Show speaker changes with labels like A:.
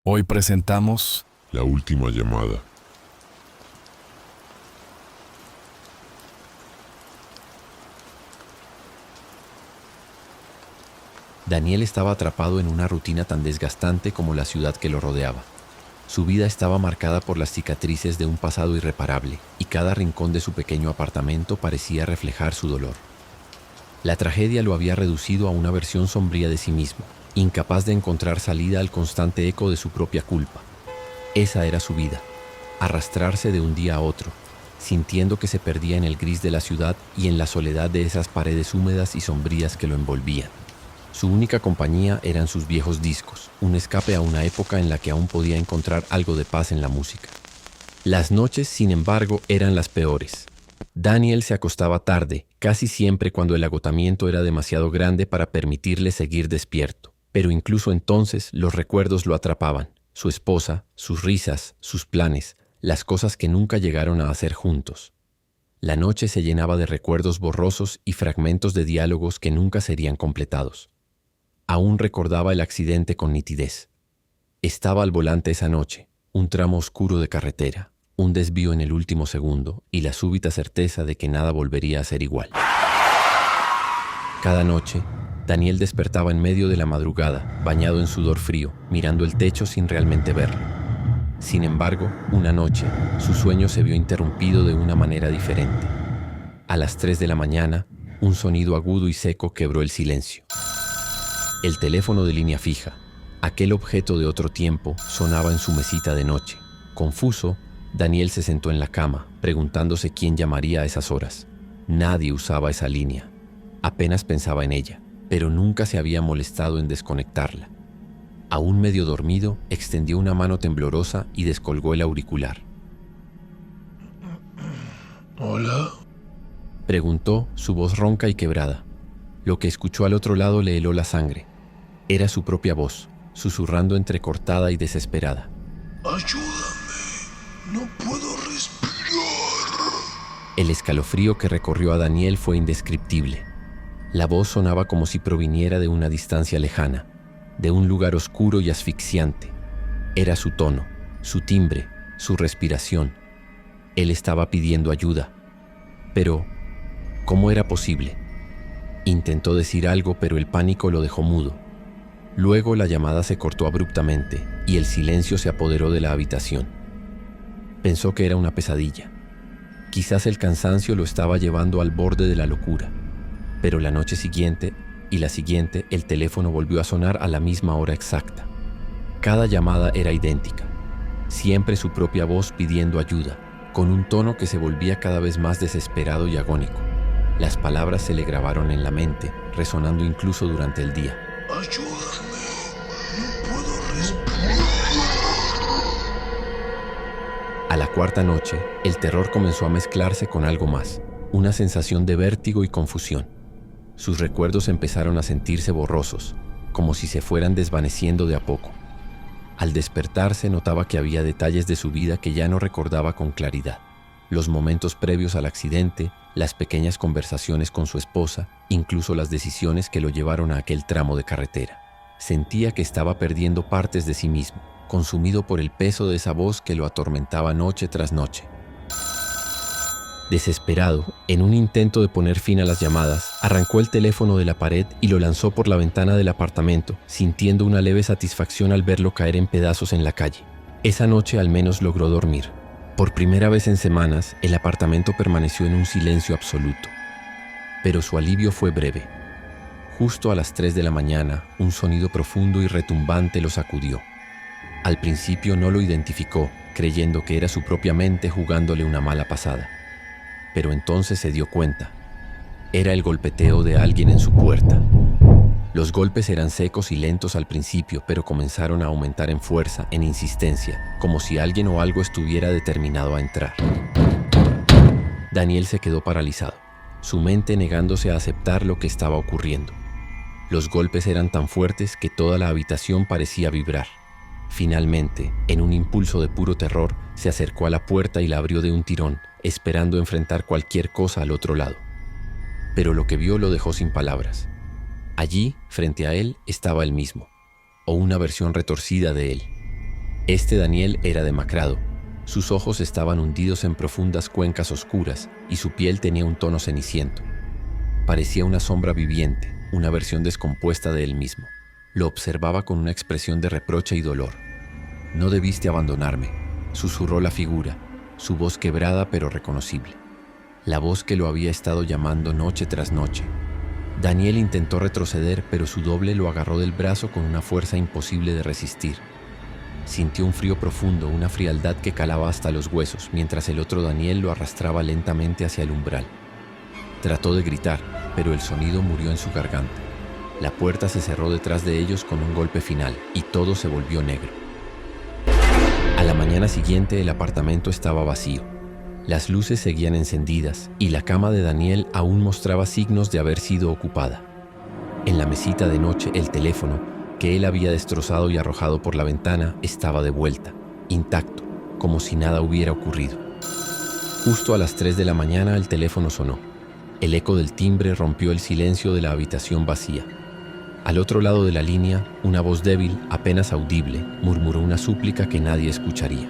A: Hoy presentamos
B: La última llamada.
C: Daniel estaba atrapado en una rutina tan desgastante como la ciudad que lo rodeaba. Su vida estaba marcada por las cicatrices de un pasado irreparable, y cada rincón de su pequeño apartamento parecía reflejar su dolor. La tragedia lo había reducido a una versión sombría de sí mismo, incapaz de encontrar salida al constante eco de su propia culpa. Esa era su vida, arrastrarse de un día a otro, sintiendo que se perdía en el gris de la ciudad y en la soledad de esas paredes húmedas y sombrías que lo envolvían. Su única compañía eran sus viejos discos, un escape a una época en la que aún podía encontrar algo de paz en la música. Las noches, sin embargo, eran las peores. Daniel se acostaba tarde, casi siempre cuando el agotamiento era demasiado grande para permitirle seguir despierto. Pero incluso entonces los recuerdos lo atrapaban. Su esposa, sus risas, sus planes, las cosas que nunca llegaron a hacer juntos. La noche se llenaba de recuerdos borrosos y fragmentos de diálogos que nunca serían completados. Aún recordaba el accidente con nitidez. Estaba al volante esa noche, un tramo oscuro de carretera, un desvío en el último segundo y la súbita certeza de que nada volvería a ser igual. Cada noche, Daniel despertaba en medio de la madrugada, bañado en sudor frío, mirando el techo sin realmente verlo. Sin embargo, una noche, su sueño se vio interrumpido de una manera diferente. A las 3 de la mañana, un sonido agudo y seco quebró el silencio. El teléfono de línea fija, aquel objeto de otro tiempo, sonaba en su mesita de noche. Confuso, Daniel se sentó en la cama, preguntándose quién llamaría a esas horas. Nadie usaba esa línea. Apenas pensaba en ella, pero nunca se había molestado en desconectarla. Aún medio dormido, extendió una mano temblorosa y descolgó el auricular.
B: ¿Hola?
C: Preguntó, su voz ronca y quebrada. Lo que escuchó al otro lado le heló la sangre. Era su propia voz, susurrando entrecortada y desesperada.
B: ¡Ayúdame! ¡No puedo respirar!
C: El escalofrío que recorrió a Daniel fue indescriptible. La voz sonaba como si proviniera de una distancia lejana, de un lugar oscuro y asfixiante. Era su tono, su timbre, su respiración. Él estaba pidiendo ayuda. Pero, ¿cómo era posible? Intentó decir algo, pero el pánico lo dejó mudo. Luego la llamada se cortó abruptamente y el silencio se apoderó de la habitación. Pensó que era una pesadilla. Quizás el cansancio lo estaba llevando al borde de la locura. Pero la noche siguiente y la siguiente, el teléfono volvió a sonar a la misma hora exacta. Cada llamada era idéntica. Siempre su propia voz pidiendo ayuda, con un tono que se volvía cada vez más desesperado y agónico. Las palabras se le grabaron en la mente, resonando incluso durante el día.
B: ¡Ayúdame! ¡No puedo respirar!
C: A la cuarta noche, el terror comenzó a mezclarse con algo más, una sensación de vértigo y confusión. Sus recuerdos empezaron a sentirse borrosos, como si se fueran desvaneciendo de a poco. Al despertarse notaba que había detalles de su vida que ya no recordaba con claridad. Los momentos previos al accidente, las pequeñas conversaciones con su esposa, incluso las decisiones que lo llevaron a aquel tramo de carretera. Sentía que estaba perdiendo partes de sí mismo, consumido por el peso de esa voz que lo atormentaba noche tras noche. Desesperado, en un intento de poner fin a las llamadas, arrancó el teléfono de la pared y lo lanzó por la ventana del apartamento, sintiendo una leve satisfacción al verlo caer en pedazos en la calle. Esa noche al menos logró dormir. Por primera vez en semanas, el apartamento permaneció en un silencio absoluto. Pero su alivio fue breve. Justo a las 3 de la mañana, un sonido profundo y retumbante lo sacudió. Al principio no lo identificó, creyendo que era su propia mente jugándole una mala pasada. Pero entonces se dio cuenta. Era el golpeteo de alguien en su puerta. Los golpes eran secos y lentos al principio, pero comenzaron a aumentar en fuerza, en insistencia, como si alguien o algo estuviera determinado a entrar. Daniel se quedó paralizado, su mente negándose a aceptar lo que estaba ocurriendo. Los golpes eran tan fuertes que toda la habitación parecía vibrar. Finalmente, en un impulso de puro terror, se acercó a la puerta y la abrió de un tirón, esperando enfrentar cualquier cosa al otro lado. Pero lo que vio lo dejó sin palabras. Allí, frente a él, estaba él mismo, o una versión retorcida de él. Este Daniel era demacrado. Sus ojos estaban hundidos en profundas cuencas oscuras y su piel tenía un tono ceniciento. Parecía una sombra viviente, una versión descompuesta de él mismo. Lo observaba con una expresión de reproche y dolor. «No debiste abandonarme», susurró la figura, su voz quebrada pero reconocible. La voz que lo había estado llamando noche tras noche. Daniel intentó retroceder, pero su doble lo agarró del brazo con una fuerza imposible de resistir. Sintió un frío profundo, una frialdad que calaba hasta los huesos, mientras el otro Daniel lo arrastraba lentamente hacia el umbral. Trató de gritar, pero el sonido murió en su garganta. La puerta se cerró detrás de ellos con un golpe final, y todo se volvió negro. A la mañana siguiente el apartamento estaba vacío. Las luces seguían encendidas, y la cama de Daniel aún mostraba signos de haber sido ocupada. En la mesita de noche el teléfono, que él había destrozado y arrojado por la ventana, estaba de vuelta, intacto, como si nada hubiera ocurrido. Justo a las 3 de la mañana el teléfono sonó. El eco del timbre rompió el silencio de la habitación vacía. Al otro lado de la línea, una voz débil, apenas audible, murmuró una súplica que nadie escucharía.